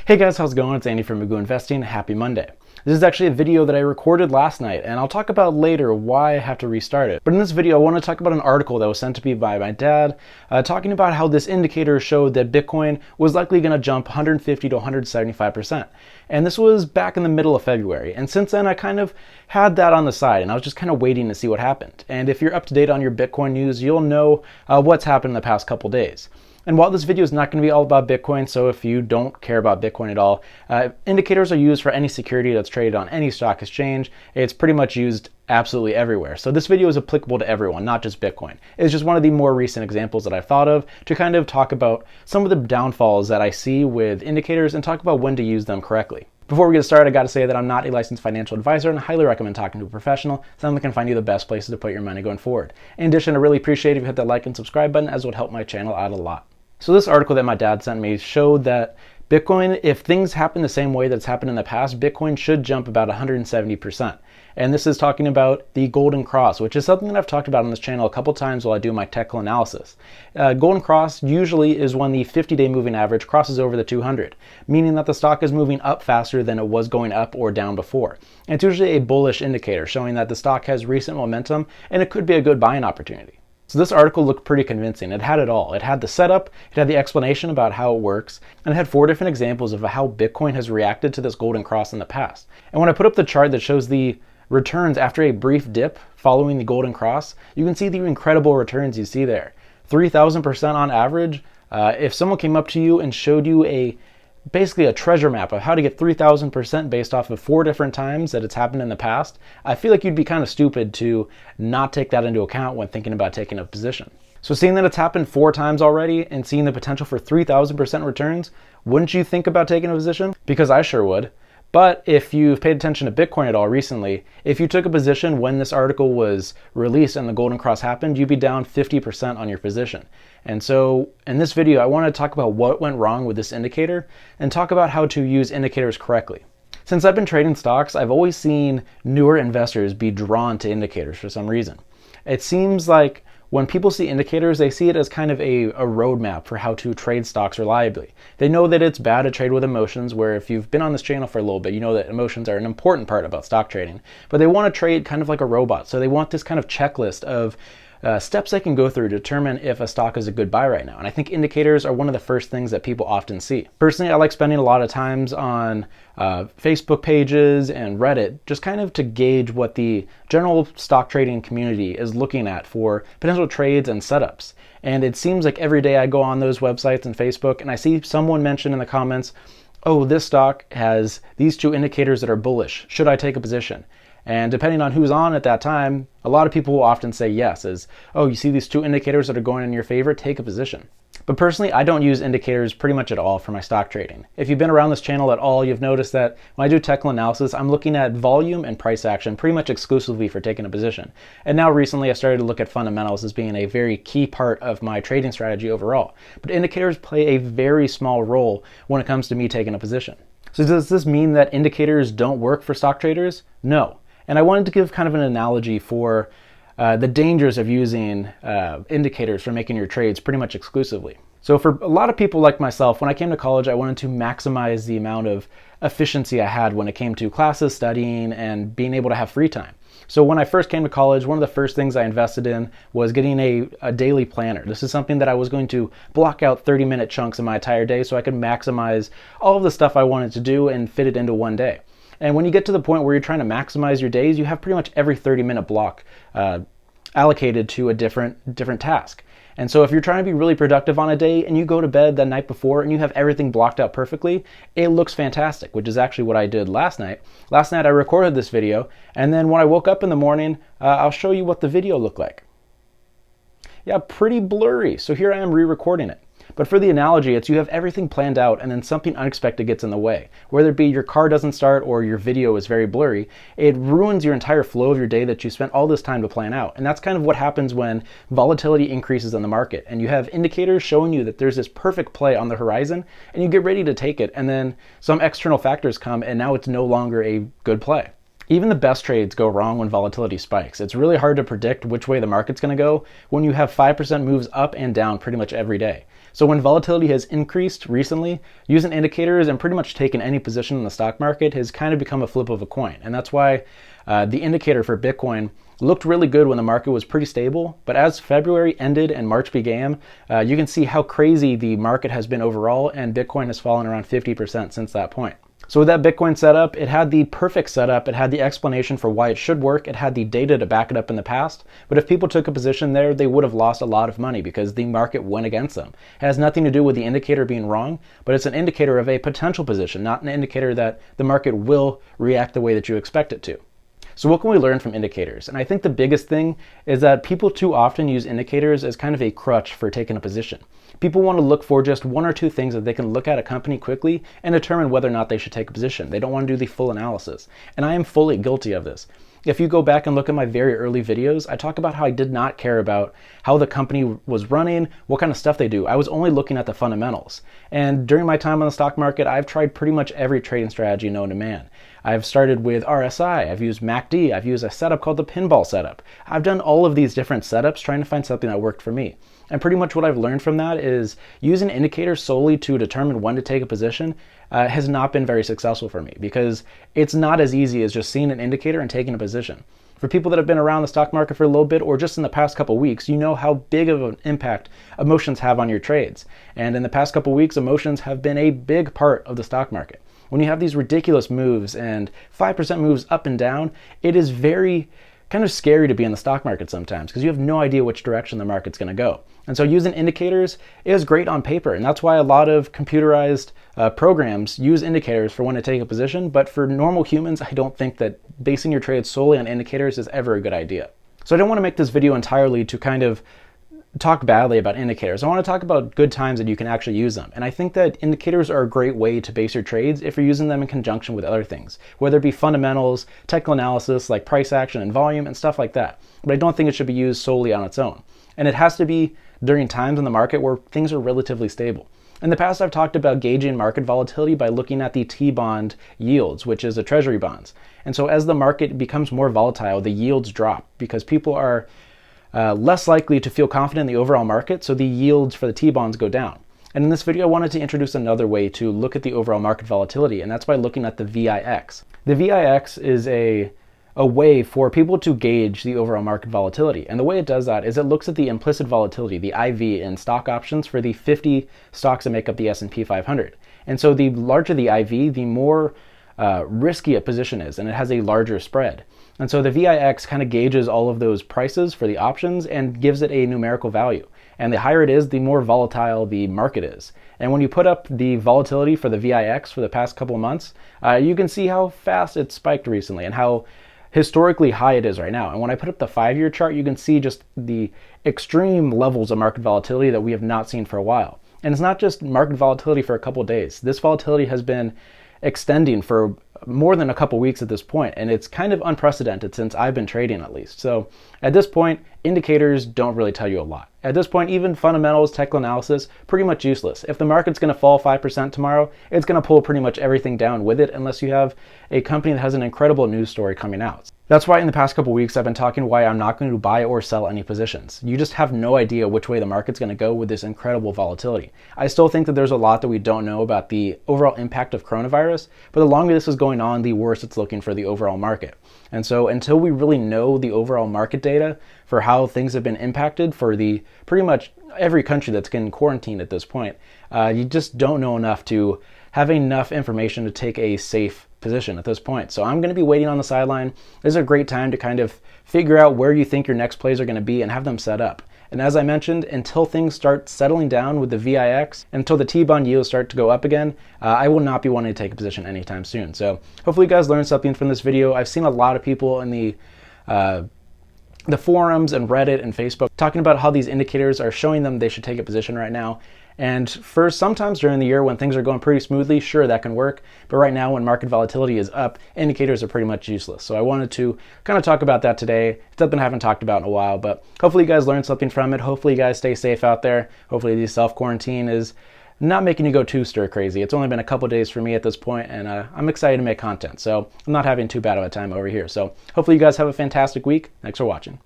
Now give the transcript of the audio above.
Hey guys, how's it going? It's Andy from MagooInvesting. Happy Monday. This is actually a video that I recorded last night, and I'll talk about later why I have to restart it. But in this video, I want to talk about an article that was sent to me by my dad, talking about how this indicator showed that Bitcoin was likely going to jump 150 to 175%. And this was back in the middle of February. And since then, I kind of had that on the side, and I was just kind of waiting to see what happened. And if you're up to date on your Bitcoin news, you'll know what's happened in the past couple days. And while this video is not going to be all about Bitcoin, so if you don't care about Bitcoin at all, indicators are used for any security that's traded on any stock exchange. It's pretty much used absolutely everywhere. So this video is applicable to everyone, not just Bitcoin. It's just one of the more recent examples that I've thought of to kind of talk about some of the downfalls that I see with indicators and talk about when to use them correctly. Before we get started, I got to say that I'm not a licensed financial advisor and I highly recommend talking to a professional, someone that can find you the best places to put your money going forward. In addition, I really appreciate if you hit that like and subscribe button, as it would help my channel out a lot. So this article that my dad sent me showed that Bitcoin, if things happen the same way that's happened in the past, Bitcoin should jump about 170%. And this is talking about the golden cross, which is something that I've talked about on this channel a couple times while I do my technical analysis. Golden cross usually is when the 50-day moving average crosses over the 200, meaning that the stock is moving up faster than it was going up or down before. And it's usually a bullish indicator showing that the stock has recent momentum and it could be a good buying opportunity. So this article looked pretty convincing. It had it all. It had the setup, it had the explanation about how it works, and it had 4 different examples of how Bitcoin has reacted to this golden cross in the past. And when I put up the chart that shows the returns after a brief dip following the golden cross, you can see the incredible returns you see there. 3,000% on average. If someone came up to you and showed you basically a treasure map of how to get 3,000% based off of 4 different times that it's happened in the past, I feel like you'd be kind of stupid to not take that into account when thinking about taking a position. So seeing that it's happened 4 times already and seeing the potential for 3,000% returns, wouldn't you think about taking a position? Because I sure would. But if you've paid attention to Bitcoin at all recently, if you took a position when this article was released and the golden cross happened, you'd be down 50% on your position. And so in this video, I want to talk about what went wrong with this indicator and talk about how to use indicators correctly. Since I've been trading stocks, I've always seen newer investors be drawn to indicators for some reason. It seems like when people see indicators, they see it as kind of a roadmap for how to trade stocks reliably. They know that it's bad to trade with emotions, where if you've been on this channel for a little bit, you know that emotions are an important part about stock trading. But they want to trade kind of like a robot. So they want this kind of checklist of steps they can go through to determine if a stock is a good buy right now. And I think indicators are one of the first things that people often see. Personally, I like spending a lot of times on Facebook pages and Reddit, just kind of to gauge what the general stock trading community is looking at for potential trades and setups. And it seems like every day I go on those websites and Facebook and I see someone mention in the comments, oh, this stock has these 2 indicators that are bullish. Should I take a position? And depending on who's on at that time, a lot of people will often say yes, as, oh, you see these 2 indicators that are going in your favor, take a position. But personally, I don't use indicators pretty much at all for my stock trading. If you've been around this channel at all, you've noticed that when I do technical analysis, I'm looking at volume and price action pretty much exclusively for taking a position. And now recently I started to look at fundamentals as being a very key part of my trading strategy overall. But indicators play a very small role when it comes to me taking a position. So does this mean that indicators don't work for stock traders? No. And I wanted to give kind of an analogy for the dangers of using indicators for making your trades pretty much exclusively. So for a lot of people like myself, when I came to college, I wanted to maximize the amount of efficiency I had when it came to classes, studying, and being able to have free time. So when I first came to college, one of the first things I invested in was getting a daily planner. This is something that I was going to block out 30-minute chunks of my entire day so I could maximize all of the stuff I wanted to do and fit it into one day. And when you get to the point where you're trying to maximize your days, you have pretty much every 30-minute block allocated to a different task. And so if you're trying to be really productive on a day and you go to bed the night before and you have everything blocked out perfectly, it looks fantastic, which is actually what I did last night. Last night I recorded this video, and then when I woke up in the morning, I'll show you what the video looked like. Yeah, pretty blurry. So here I am re-recording it. But for the analogy, it's you have everything planned out and then something unexpected gets in the way. Whether it be your car doesn't start or your video is very blurry, it ruins your entire flow of your day that you spent all this time to plan out. And that's kind of what happens when volatility increases in the market and you have indicators showing you that there's this perfect play on the horizon and you get ready to take it, and then some external factors come and now it's no longer a good play. Even the best trades go wrong when volatility spikes. It's really hard to predict which way the market's going to go when you have 5% moves up and down pretty much every day. So when volatility has increased recently, using indicators and pretty much taking any position in the stock market has kind of become a flip of a coin. And that's why the indicator for Bitcoin looked really good when the market was pretty stable. But as February ended and March began, you can see how crazy the market has been overall, and Bitcoin has fallen around 50% since that point. So with that Bitcoin setup, it had the perfect setup, it had the explanation for why it should work, it had the data to back it up in the past, but if people took a position there, they would have lost a lot of money because the market went against them. It has nothing to do with the indicator being wrong, but it's an indicator of a potential position, not an indicator that the market will react the way that you expect it to. So what can we learn from indicators? And I think the biggest thing is that people too often use indicators as kind of a crutch for taking a position. People want to look for just one or two things that they can look at a company quickly and determine whether or not they should take a position. They don't want to do the full analysis. And I am fully guilty of this. If you go back and look at my very early videos, I talk about how I did not care about how the company was running, what kind of stuff they do. I was only looking at the fundamentals. And during my time on the stock market, I've tried pretty much every trading strategy known to man. I've started with RSI, I've used MACD, I've used a setup called the pinball setup. I've done all of these different setups trying to find something that worked for me. And pretty much what I've learned from that is using indicators solely to determine when to take a position has not been very successful for me, because it's not as easy as just seeing an indicator and taking a position. For people that have been around the stock market for a little bit or just in the past couple weeks, you know how big of an impact emotions have on your trades. And in the past couple weeks, emotions have been a big part of the stock market. When you have these ridiculous moves and 5% moves up and down, it is very kind of scary to be in the stock market sometimes because you have no idea which direction the market's going to go. And so using indicators is great on paper, and that's why a lot of computerized programs use indicators for when to take a position. But for normal humans, I don't think that basing your trades solely on indicators is ever a good idea. So I don't want to make this video entirely to kind of talk badly about indicators. I want to talk about good times that you can actually use them. And I think that indicators are a great way to base your trades if you're using them in conjunction with other things, whether it be fundamentals, technical analysis like price action and volume and stuff like that. But I don't think it should be used solely on its own. And it has to be during times in the market where things are relatively stable. In the past, I've talked about gauging market volatility by looking at the T-bond yields, which is the treasury bonds. And so as the market becomes more volatile, the yields drop because people are less likely to feel confident in the overall market, so the yields for the T-bonds go down. And in this video, I wanted to introduce another way to look at the overall market volatility, and that's by looking at the VIX. The VIX is a way for people to gauge the overall market volatility. And the way it does that is it looks at the implicit volatility, the IV, in stock options for the 50 stocks that make up the S&P 500. And so the larger the IV, the more risky a position is, and it has a larger spread. And so the VIX kind of gauges all of those prices for the options and gives it a numerical value. And the higher it is, the more volatile the market is. And when you put up the volatility for the VIX for the past couple of months, you can see how fast it spiked recently and how historically high it is right now. And when I put up the 5-year chart, you can see just the extreme levels of market volatility that we have not seen for a while. And it's not just market volatility for a couple of days. This volatility has been extending for more than a couple weeks at this point, and it's kind of unprecedented since I've been trading, at least. So at this point, indicators don't really tell you a lot. At this point, even fundamentals, technical analysis, pretty much useless. If the market's going to fall 5% tomorrow, it's going to pull pretty much everything down with it unless you have a company that has an incredible news story coming out. That's why in the past couple weeks I've been talking why I'm not going to buy or sell any positions. You just have no idea which way the market's going to go with this incredible volatility. I still think that there's a lot that we don't know about the overall impact of coronavirus, but the longer this is going on, the worse it's looking for the overall market. And so until we really know the overall market data for how things have been impacted for the pretty much every country that's getting quarantined at this point, you just don't know enough to have enough information to take a safe position at this point. So I'm going to be waiting on the sideline. This is a great time to kind of figure out where you think your next plays are going to be and have them set up. And as I mentioned, until things start settling down with the VIX, until the T-bond yields start to go up again, I will not be wanting to take a position anytime soon. So hopefully you guys learned something from this video. I've seen a lot of people in the forums and Reddit and Facebook talking about how these indicators are showing them they should take a position right now. And for sometimes during the year when things are going pretty smoothly, sure, that can work. But right now when market volatility is up, indicators are pretty much useless. So I wanted to kind of talk about that today. It's something I haven't talked about in a while, but hopefully you guys learned something from it. Hopefully you guys stay safe out there. Hopefully the self-quarantine is not making you go too stir crazy. It's only been a couple days for me at this point, and I'm excited to make content. So I'm not having too bad of a time over here. So hopefully you guys have a fantastic week. Thanks for watching.